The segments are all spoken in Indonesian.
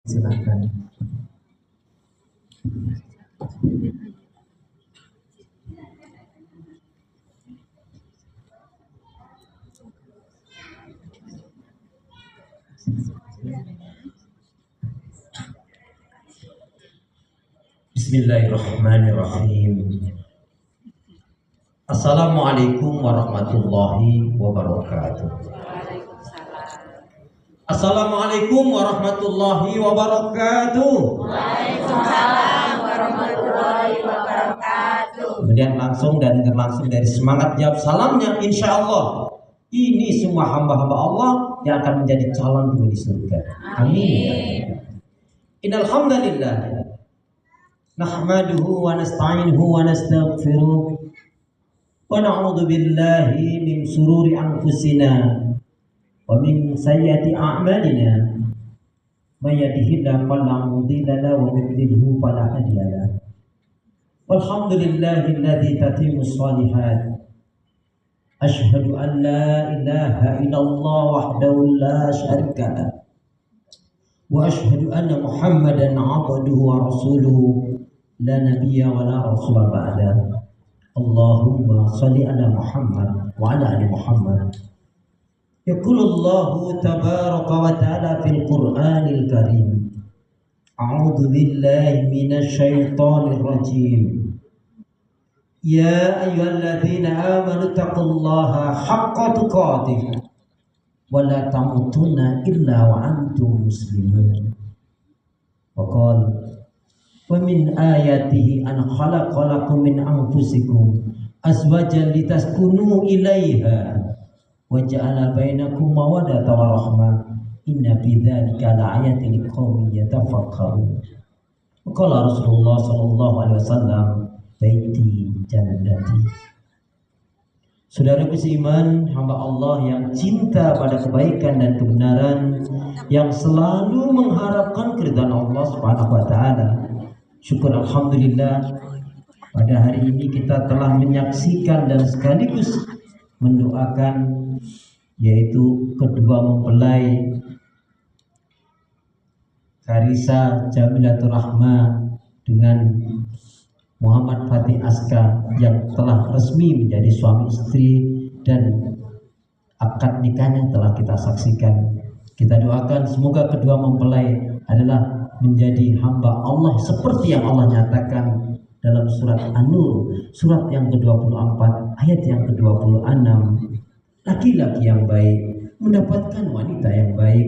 Silakan. Bismillahirrahmanirrahim. Assalamualaikum warahmatullahi wabarakatuh. Assalamualaikum warahmatullahi wabarakatuh. Waalaikumsalam warahmatullahi wabarakatuh. Kemudian langsung dan langsung dari semangat jawab salamnya, insya Allah ini semua hamba-hamba Allah yang akan menjadi calon penghuni surga. Amin. Innal hamdalillah nahmaduhu wa nasta'inuhu wa nastaghfiruh wa na'udzu billahi min shururi anfusina wa min sayyiati a'malina may yahdihillahu fala mudilla lahu wa may yudlilhu fala hadiya lahu. Walhamdulillahilladzi tatimmu shalihat. Asyhadu an la ilaha illallah wahdahu la syarika lah. Wa asyhadu anna Muhammadan 'abduhu wa rasuluhu la nabiyya wa la rasula ba'da. Allahumma shalli ala Muhammad wa ala ali Muhammad. Yaqulullahu tabaraka wa ta'ala fil Qur'anil Karim. A'udzu billahi minasy syaithanir rajim. Ya ayyuhalladzina amanu taqullaha haqqa tuqatih wa la tamutunna illa wa antum muslimun. Wa qala wa min ayatihi an khalaqalakum min anfusikum azwajan litaskunu ilaiha wa ja'ala bainakum mawaddatan wa rahmah inna fi dzalika la'ayatin liqaumin yatafakkarun. Wa qala Rasulullah sallallahu alaihi wasallam baiti jannati. Saudaraku seiman, hamba Allah yang cinta pada kebaikan dan kebenaran, yang selalu mengharapkan keridhaan Allah Subhanahu wa taala. Syukur alhamdulillah pada hari ini kita telah menyaksikan dan sekaligus mendoakan yaitu kedua mempelai Karissa Jamilatur Rahmah dengan Muhammad Fatih Aska yang telah resmi menjadi suami istri dan akad nikahnya telah kita saksikan. Kita doakan semoga kedua mempelai adalah menjadi hamba Allah seperti yang Allah nyatakan dalam surat An-Nur, surat yang ke-24 ayat yang ke-26. Laki-laki yang baik mendapatkan wanita yang baik,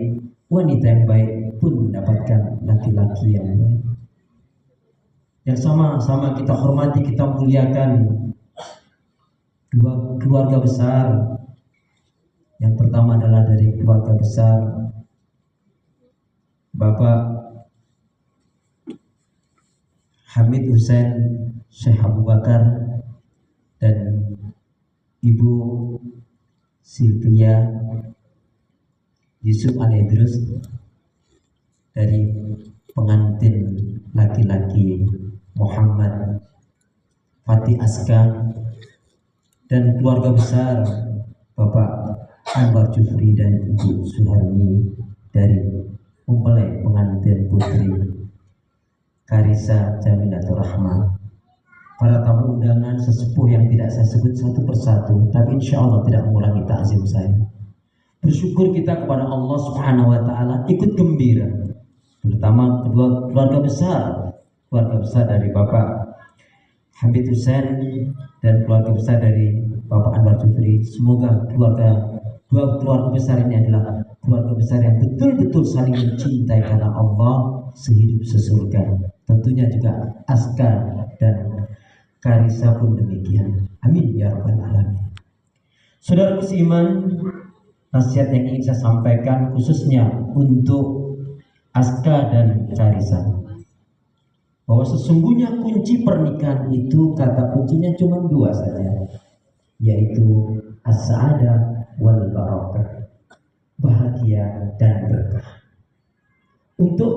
wanita yang baik pun mendapatkan laki-laki yang baik. Yang sama-sama kita hormati, kita muliakan dua keluarga besar. Yang pertama adalah dari keluarga besar Bapak Hamid Hussein Syekh Abu Bakar dan Ibu Sylvia Yusuf Al-Idrus dari pengantin laki-laki Muhammad Fatih Aska dan keluarga besar Bapak Anwar Jufri dan Ibu Suharni dari mempelai pengantin putri Karissa Jamilatur Rahmah. Para tamu undangan sesepuh yang tidak saya sebut satu persatu, tapi insya Allah tidak mengurangi takzim saya. Bersyukur kita kepada Allah Subhanahu wa taala, ikut gembira terutama kedua keluarga besar dari Bapak Hamid Hussein dan keluarga besar dari Bapak Anwar Jufri. Semoga dua keluarga besar ini adalah keluarga besar yang betul-betul saling mencintai karena Allah sehidup sesurga. Tentunya juga Aska dan Karissa pun demikian. Amin ya rabbal alamin. Saudaraku seiman, nasihat yang ingin saya sampaikan khususnya untuk Aska dan Karissa, bahwa sesungguhnya kunci pernikahan itu kata kuncinya cuma dua saja, yaitu as-sa'adah wal barakah, bahagia dan berkah. Untuk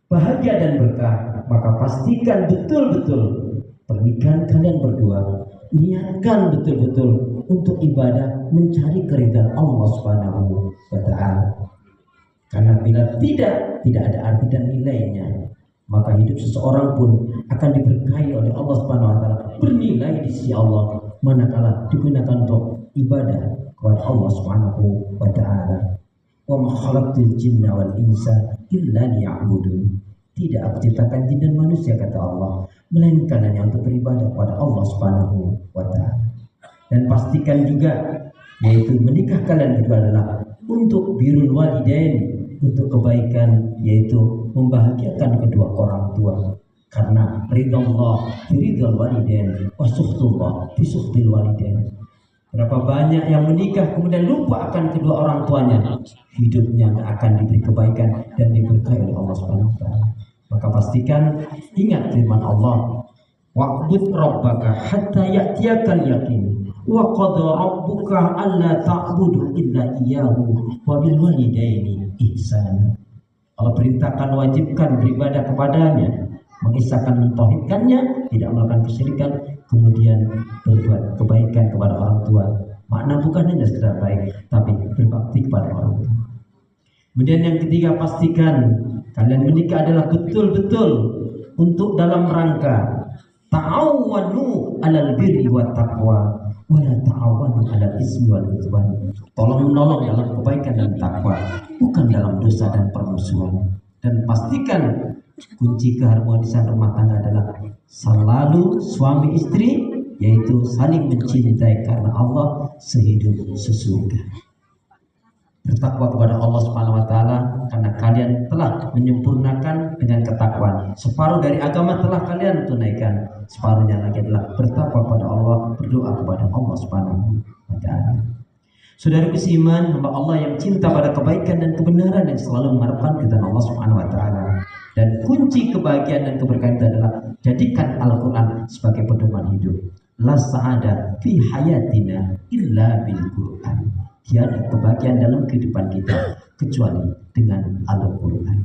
bahagia dan berkah, maka pastikan betul-betul pernikahan kalian berdua, niatkan betul-betul untuk ibadah mencari keridhaan Allah Subhanahu wa taala. Karena bila tidak ada arti dan nilainya, maka hidup seseorang pun akan diberkahi oleh Allah Subhanahu wa taala, bernilai di sisi Allah manakala digunakan untuk ibadah kepada Allah Subhanahu wa taala. Wa ma khalaqtul jinna wal insa illa liya'budun. Tidak aku ciptakan jin dan manusia, kata Allah, melainkan hanya untuk beribadah kepada Allah Subhanahu wa taala. Dan pastikan juga, yaitu menikah kalian berdua adalah untuk birrul walidain, untuk kebaikan, yaitu membahagiakan kedua orang tua. Karena ridallah biridal walidain wa sukhtullah bi sukhtil walidain. Berapa banyak yang menikah kemudian lupa akan kedua orang tuanya, hidupnya tidak akan diberi kebaikan dan diberkahi oleh Allah Subhanahu wa taala. Maka pastikan ingat firman Allah, wa'bud rabbaka hatta ya'tiyakal yaqin wa qada rabbuka alla ta'budu illa iyyahu wa bil walidaini ihsan. Allah perintahkan, wajibkan beribadah kepadanya, mengisahkan, mentauhidkannya, tidak melakukan kesyirikan, kemudian berbuat kebaikan kepada orang tua. Makna bukan hanya sekedar baik, tapi berbakti kepada orang tua. Kemudian yang ketiga, pastikan kalian menikah adalah betul-betul untuk dalam rangka ta'awanu alal birri wa taqwa wa la ta'awanu alal ismi wal udwan. Tolong menolong dalam kebaikan dan takwa, bukan dalam dosa dan permusuhan. Dan pastikan kunci keharmonisan rumah tangga adalah selalu suami istri, yaitu saling mencintai karena Allah sehidup sesurga. Bertakwa kepada Allah Subhanahu wa taala karena kalian telah menyempurnakan dengan ketakwaan. Separuh dari agama telah kalian tunaikan, separuhnya lagi adalah bertakwa kepada Allah, berdoa kepada Allah Subhanahu wa taala. Saudara seiman, hamba Allah yang cinta pada kebaikan dan kebenaran, yang selalu mengharapkan keridhaan Allah Subhanahu wa taala. Dan kunci kebahagiaan dan keberkahan itu adalah jadikan Al-Qur'an sebagai pedoman hidup. La sa'ada fi hayatina illa bil Qur'an. Tiada kebahagiaan dalam kehidupan kita kecuali dengan Al-Quran.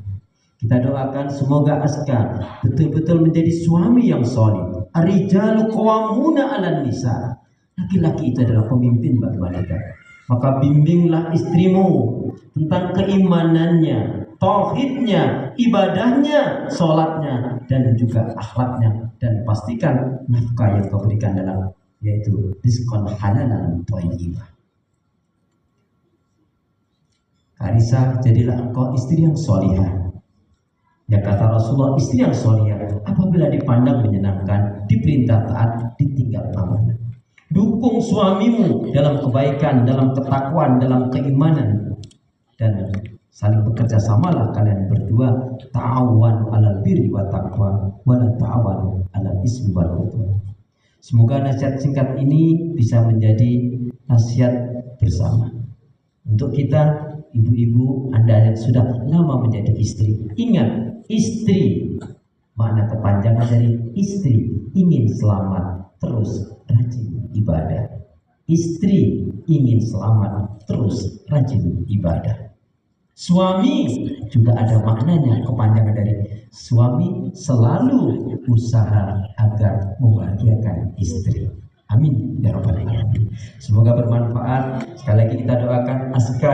Kita doakan semoga Aska betul-betul menjadi suami yang soleh. Ar-rijalu qawwamuna 'alan nisa. Laki-laki itu adalah pemimpin bagi wanita. Maka bimbinglah istrimu tentang keimanannya, tauhidnya, ibadahnya, sholatnya, dan juga akhlaknya. Dan pastikan nafkah yang kau berikan dalam, yaitu rizqan halalan thayyibah. Arisa, jadilah engkau istri yang solihah. Ya kata Rasulullah, istri yang solihah apabila dipandang menyenangkan, diperintah taat, ditinggal amanah. Dukung suamimu dalam kebaikan, dalam ketakwaan, dalam keimanan, dan saling bekerja samalah kalian berdua. Ta'awanu 'alal birri wa taqwa wa la ta'awanu 'alal ismi wal udwan. Semoga nasihat singkat ini bisa menjadi nasihat bersama untuk kita. Ibu-ibu Anda yang sudah lama menjadi istri, ingat, istri, makna kepanjangan dari istri, ingin selamat, terus rajin ibadah. Istri ingin selamat, terus rajin ibadah. Suami juga ada maknanya, kepanjangan dari suami selalu usaha agar membahagiakan istri. Amin ya rabbal alamin. Semoga bermanfaat. Sekali lagi kita doakan Aska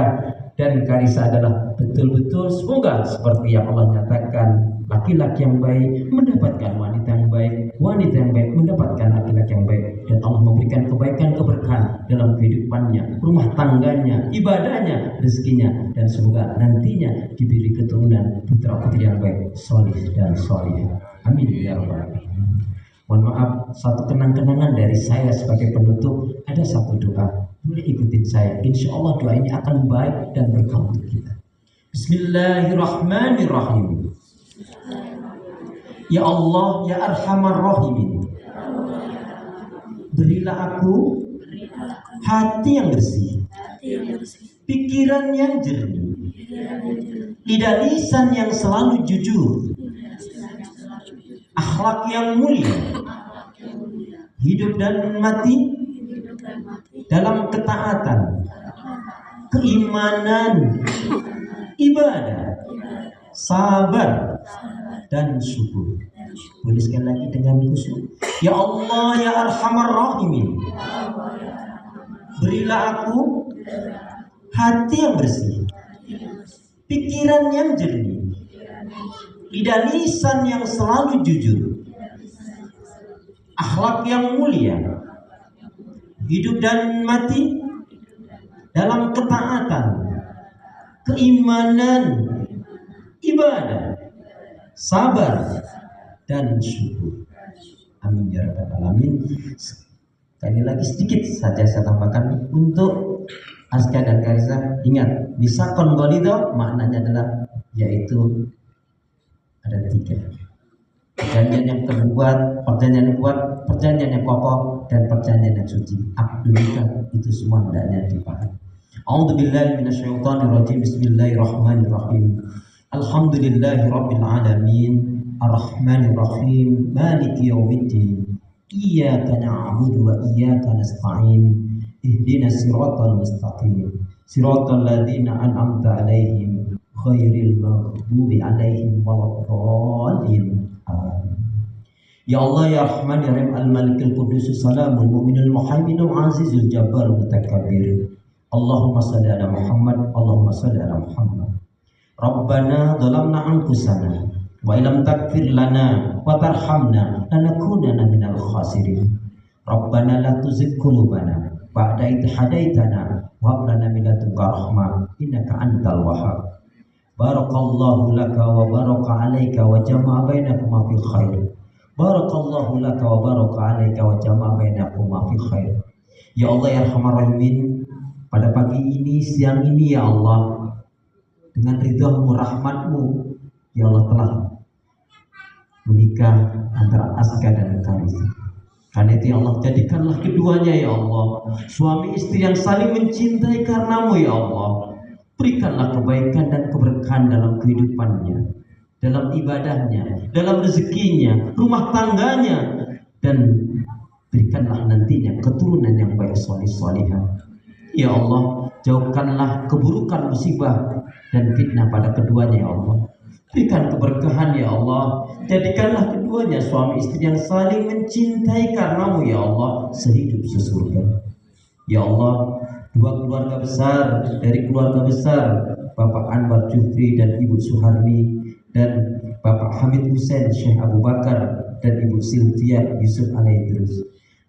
dan Karisa adalah betul-betul semoga seperti yang Allah nyatakan, laki-laki yang baik mendapatkan wanita yang baik, wanita yang baik mendapatkan laki-laki yang baik, dan Allah memberikan kebaikan keberkahan dalam kehidupannya, rumah tangganya, ibadahnya, rezekinya, dan semoga nantinya diberi keturunan putra putri yang baik, solih dan solihah. Amin ya rabbal alamin. Mohon maaf, satu kenang-kenangan dari saya sebagai penutup, ada satu doa. Boleh ikutin saya. Insya Allah doa ini akan baik dan berkah untuk kita. Bismillahirrahmanirrahim. Ya Allah, ya Arhamar Rahimin, berilah aku hati yang bersih, pikiran yang jernih, lidah lisan yang selalu jujur, akhlak yang mulia, hidup dan mati dalam ketaatan, keimanan, ibadah, sabar, dan syukur. Boleh sekali lagi dengan khusyuk. Ya Allah, ya Arhamar Rahimin, berilah aku hati yang bersih, pikiran yang jernih, lidah lisan yang selalu jujur, akhlak yang mulia, hidup dan mati dalam ketaatan, keimanan, ibadah, sabar, dan syukur. Amin ya rabbal alamin. Sekali lagi sedikit saja saya tambahkan untuk Aska dan Karisa. Ingat, misakon ghalido maknanya adalah yaitu ada 3. Perjanjian yang terbuat, perjanjian yang kuat, perjanjian yang kokoh, dan perjanjian yang suci. Akdul nikah itu semua hendaknya dipahami. A'udzubillahi minasyaitonirrajim. Bismillahirrahmanirrahim. Alhamdulillahirabbil alamin. Ar-Rahmanir-Rahim. Maliki yaumiddin. Iyyaka na'budu wa iyyaka nasta'in. Ihdinas siratal mustaqim. Siratal ladzina an'amta 'alaihim ghairil maghdubi 'alaihim waladdallin. Ya Allah ya Rahman ya Rahim al-Malikul Qudus salamul mu'minul muhaiminul azizul jabbar mutakabbir. Allahumma shalli ala Muhammad. Allahumma shalli ala Muhammad. Rabbana dhalamna anfusana wa illam taghfir lana wa tarhamna lanakunanna minal khasirin. Rabbana la tuzigh qulubana ba'da idh hadaitana wa hab lana min ladunka rahmah innaka antal wahhab. Barakallahu laka wa baraka alayka wa jama'a bainakuma fi khair. Barakallahu laka wa baraka alayka wa jama'a bainakuma fi khair. Ya Allah ya Arhamar Rahimin, pada pagi ini, siang ini ya Allah, dengan ridhamu, rahmatmu, ya Allah telah menikah antara Aska dan Karisa. Karena itu ya Allah, jadikanlah keduanya ya Allah suami istri yang saling mencintai karenamu ya Allah. Berikanlah kebaikan dan keberkahan dalam kehidupannya, dalam ibadahnya, dalam rezekinya, rumah tangganya, dan berikanlah nantinya keturunan yang baik soleh-solehah. Ya Allah, jauhkanlah keburukan, musibah, dan fitnah pada keduanya ya Allah. Berikan keberkahan ya Allah. Jadikanlah keduanya suami istri yang saling mencintai karenamu ya Allah, sehidup sesurga. Ya Allah, 2 keluarga besar dari keluarga besar Bapak Anwar Jufri dan Ibu Suharmi, dan Bapak Hamid Hussein Syekh Abu Bakar dan Ibu Sylvia Yusuf Alaidrus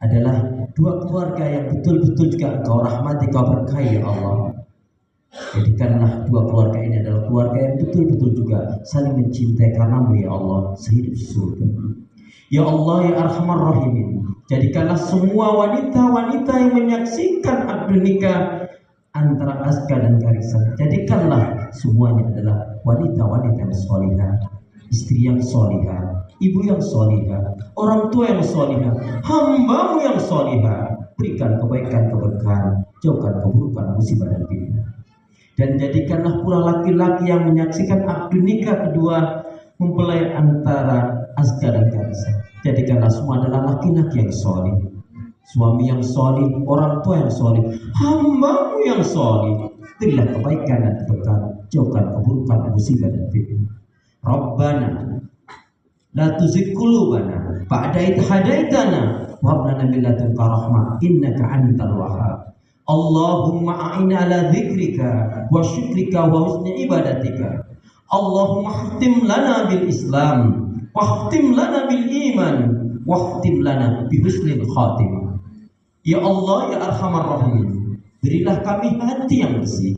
adalah 2 keluarga yang betul-betul juga Engkau rahmati, Engkau berkahi ya Allah. Jadikanlah 2 keluarga ini adalah keluarga yang betul-betul juga saling mencintai karenamu ya Allah, sehidup sesurga. Ya Allah ya Arhamar Rahimin, jadikanlah semua wanita-wanita yang menyaksikan akad nikah antara Aska dan Karisa, jadikanlah semuanya adalah wanita-wanita yang solihah, istri yang solihah, ibu yang solihah, orang tua yang solihah, hambamu yang solihah. Berikan kebaikan, keberkahan, jauhkan keburukan, musibah dan fitnah. Dan jadikanlah pula laki-laki yang menyaksikan akad nikah kedua mempelai antara Aska dan Karisa, jadikanlah semua adalah laki-laki yang solih, suami yang solih, orang tua yang solih, hambamu yang solih. Berilah kebaikan dan keberkahan, jauhkan keburukan, musibah dan fitnah. Rabbana la tuzigh qulubana ba'da idh hadaitana wa hab lana min ladunka rahmah innaka antal wahhab. Allahumma a'inna ala dzikrika wa syukrika wa husni ibadatika. Allahumma khtim lana bil Islam wahtim lana bil iman wahtim lana bi husnil khatimah. Ya Allah ya Arhamar Rahimin, berilah kami hati yang bersih,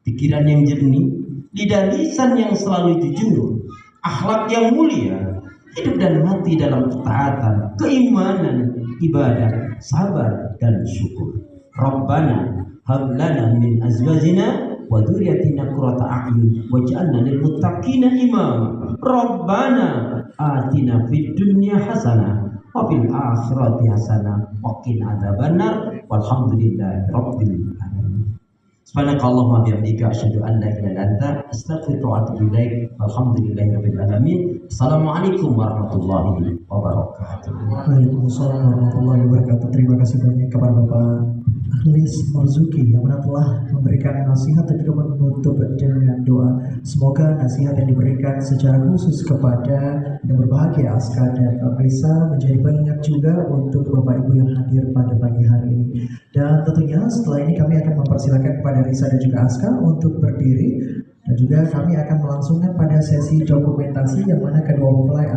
pikiran yang jernih, lidah lisan yang selalu jujur, akhlak yang mulia, hidup dan mati dalam ketaatan, keimanan, ibadah, sabar dan syukur. Rabbana hab lana min azwajina wa dzurriyyatina qurrata a'yun waj'alna lil muttaqina imama. Rabbana atina fid dunya hasanah wa fil akhirati hasanah wa qina adzabannar walhamdulillahi rabbil alamin. Subhanakallahumma bihamdika asyhadu an la ilaha illa anta astaghfiruka wa atubu ilaik. Walhamdulillahi rabbil alamin. Assalamualaikum warahmatullahi wabarakatuh. Waalaikumsalam warahmatullahi wabarakatuh. Terima kasih banyak kepada Bapak Akhlis Marzuki yang mana telah memberikan nasihat dan juga menutup dengan doa. Semoga nasihat yang diberikan secara khusus kepada yang berbahagia Aska dan Risa menjadi pengingat juga untuk Bapak Ibu yang hadir pada pagi hari ini. Dan tentunya setelah ini kami akan mempersilakan kepada Risa dan juga Aska untuk berdiri, dan juga kami akan melangsungkan pada sesi dokumentasi yang mana kedua mempelai